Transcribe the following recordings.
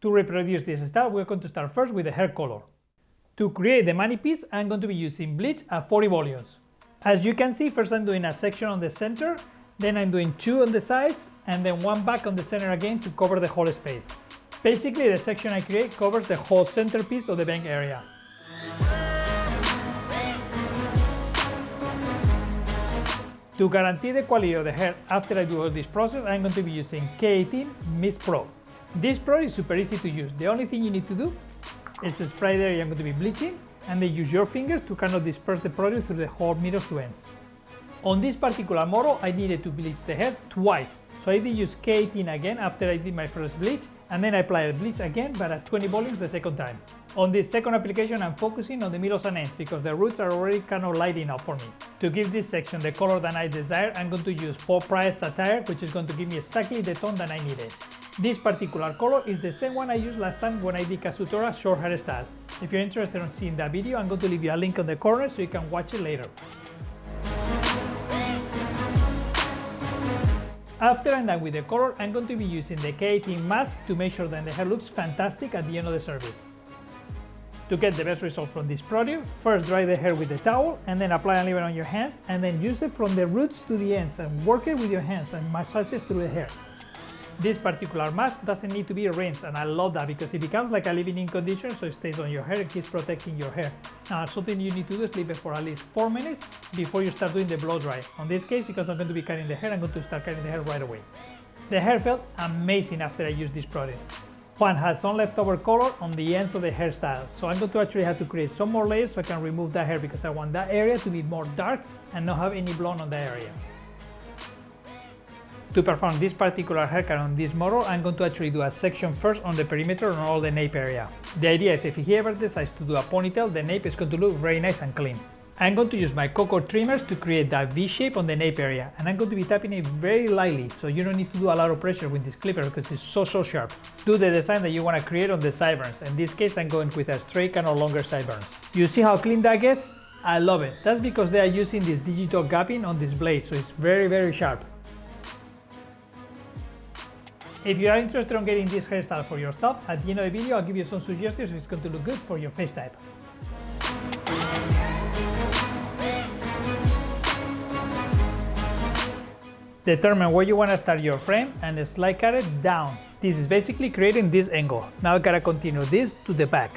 To reproduce this style, we're going to start first with the hair color. To create the mani piece, I'm going to be using bleach at 40 volumes. As you can see, first I'm doing a section on the center, then I'm doing 2 on the sides, and then 1 back on the center again to cover the whole space. Basically, the section I create covers the whole centerpiece of the bang area. To guarantee the quality of the hair after I do all this process, I'm going to be using K18 Mist Pro. This product is super easy to use. The only thing you need to do is to spray the area I'm going to be bleaching, and then use your fingers to kind of disperse the product through the whole middle to ends. On this particular model, I needed to bleach the hair twice. So I did use K18 again after I did my first bleach, and then I applied bleach again, but at 20 volumes the second time. On this second application, I'm focusing on the middles and ends because the roots are already kind of light enough for me. To give this section the color that I desire, I'm going to use Paul Price Satire, which is going to give me exactly the tone that I needed. This particular color is the same one I used last time when I did KAZUTORA short hairstyle. If you're interested in seeing that video, I'm going to leave you a link on the corner so you can watch it later. After I'm done with the color, I'm going to be using the K18 mask to make sure that the hair looks fantastic at the end of the service. To get the best result from this product, first dry the hair with the towel and then apply and leave it on your hands, and then use it from the roots to the ends and work it with your hands and massage it through the hair. This particular mask doesn't need to be rinsed, and I love that because it becomes like a leave-in conditioner, so it stays on your hair and keeps protecting your hair. Now, something you need to do is leave it for at least 4 minutes before you start doing the blow dry. On this case, because I'm going to be cutting the hair, I'm going to start cutting the hair right away. The hair felt amazing after I used this product. One has some leftover color on the ends of the hairstyle, so I'm going to actually have to create some more layers so I can remove that hair because I want that area to be more dark and not have any blonde on that area. To perform this particular haircut on this model, I'm going to actually do a section first on the perimeter on all the nape area. The idea is if he ever decides to do a ponytail, the nape is going to look very nice and clean. I'm going to use my cocoa trimmers to create that V shape on the nape area, and I'm going to be tapping it very lightly, so you don't need to do a lot of pressure with this clipper because it's so sharp. Do the design that you want to create on the sideburns. In this case, I'm going with a straight kind of longer sideburns. You see how clean that gets? I love it. That's because they are using this digital gapping on this blade, so it's very sharp. If you are interested in getting this hairstyle for yourself, at the end of the video I'll give you some suggestions if it's going to look good for your face type. Determine where you want to start your frame and slide cut it down. This is basically creating this angle. Now I gotta continue this to the back.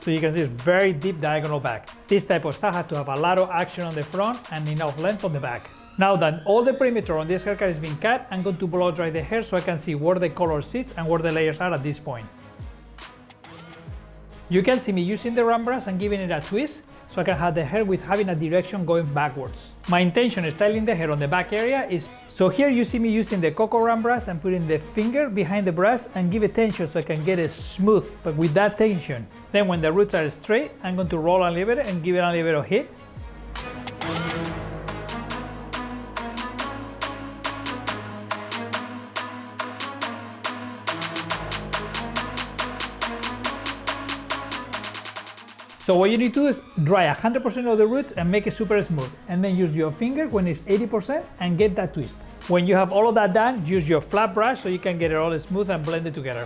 So you can see it's very deep diagonal back. This type of style has to have a lot of action on the front and enough length on the back. Now that all the perimeter on this haircut is being cut, I'm going to blow dry the hair so I can see where the color sits and where the layers are at this point. You can see me using the round brush and giving it a twist so I can have the hair with having a direction going backwards. My intention in styling the hair on the back area is, so here you see me using the cocoa round brush and putting the finger behind the brush and give it tension so I can get it smooth, but with that tension. Then when the roots are straight, I'm going to roll and leave it and give it a little bit of hit. So what you need to do is dry 100% of the roots and make it super smooth, and then use your finger when it's 80% and get that twist. When you have all of that done, use your flat brush so you can get it all smooth and blend it together.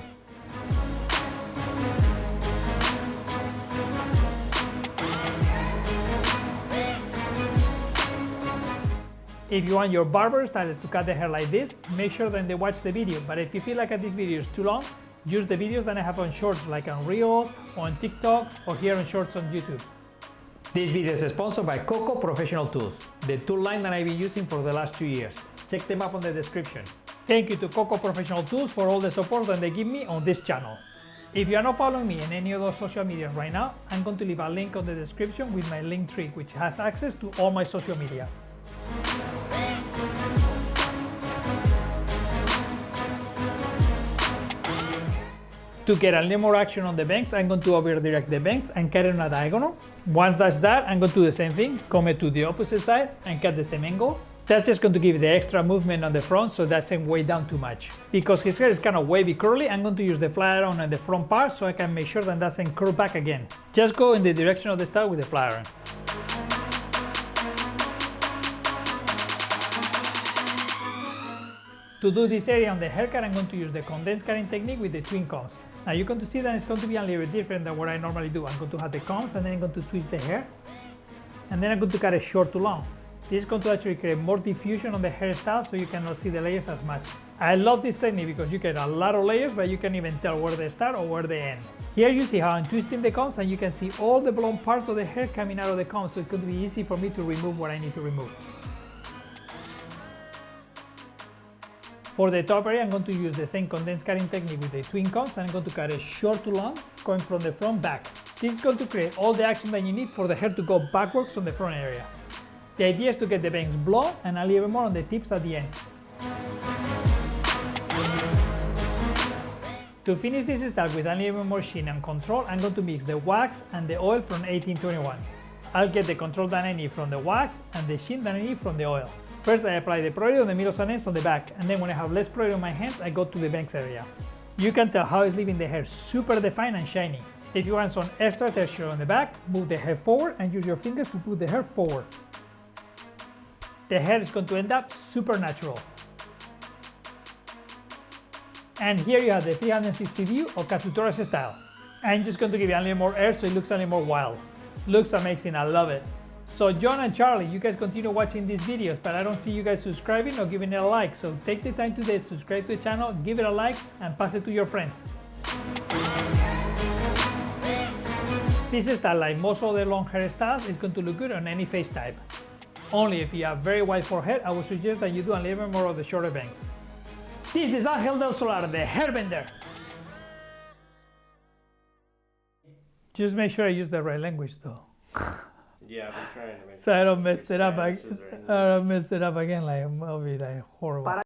If you want your barber stylist to cut the hair like this, make sure that they watch the video, but if you feel like this video is too long, use the videos that I have on Shorts, like on Reel, on TikTok, or here on Shorts on YouTube. This video is sponsored by Coco Professional Tools, the tool line that I've been using for the last 2 years. Check them up on the description. Thank you to Coco Professional Tools for all the support that they give me on this channel. If you are not following me in any of those social media right now, I'm going to leave a link on the description with my link tree, which has access to all my social media. To get a little more action on the bangs, I'm going to over direct the bangs and cut it on a diagonal. Once that's done, I'm going to do the same thing, come it to the opposite side and cut the same angle. That's just going to give the extra movement on the front so it doesn't weigh down too much. Because his hair is kind of wavy curly, I'm going to use the flat iron on the front part so I can make sure that doesn't curl back again. Just go in the direction of the style with the flat iron. To do this area on the haircut, I'm going to use the condensed cutting technique with the twin combs. Now you're going to see that it's going to be a little bit different than what I normally do. I'm going to have the combs and then I'm going to twist the hair. And then I'm going to cut it short to long. This is going to actually create more diffusion on the hairstyle so you cannot see the layers as much. I love this technique because you get a lot of layers, but you can even tell where they start or where they end. Here you see how I'm twisting the combs and you can see all the blonde parts of the hair coming out of the combs, so it's going to be easy for me to remove what I need to remove. For the top area, I'm going to use the same condensed cutting technique with the twin combs, and I'm going to cut it short to long, going from the front back. This is going to create all the action that you need for the hair to go backwards on the front area. The idea is to get the bangs blonde and a little bit more on the tips at the end. To finish this style with a little bit more sheen and control, I'm going to mix the wax and the oil from 1821. I'll get the control that I need from the wax and the sheen that I need from the oil. First, I apply the product on the middle and ends on the back, and then when I have less product on my hands, I go to the bangs area. You can tell how it's leaving the hair super defined and shiny. If you want some extra texture on the back, move the hair forward and use your fingers to pull the hair forward. The hair is going to end up super natural. And here you have the 360 view of KAZUTORA style. I'm just going to give you a little more air so it looks a little more wild. Looks amazing, I love it. So John and Charlie, you guys continue watching these videos, but I don't see you guys subscribing or giving it a like. So take the time today, subscribe to the channel, give it a like, and pass it to your friends. This style, like most of the long hairstyles, is going to look good on any face type. Only if you have very wide forehead, I would suggest that you do a little bit more of the shorter bangs. This is Angel del Solar, the hairbender. Just make sure I use the right language though. Yeah, I've been trying to make so I don't mess it up. I Spanish is don't mess it up again. Like, it'll be like horrible.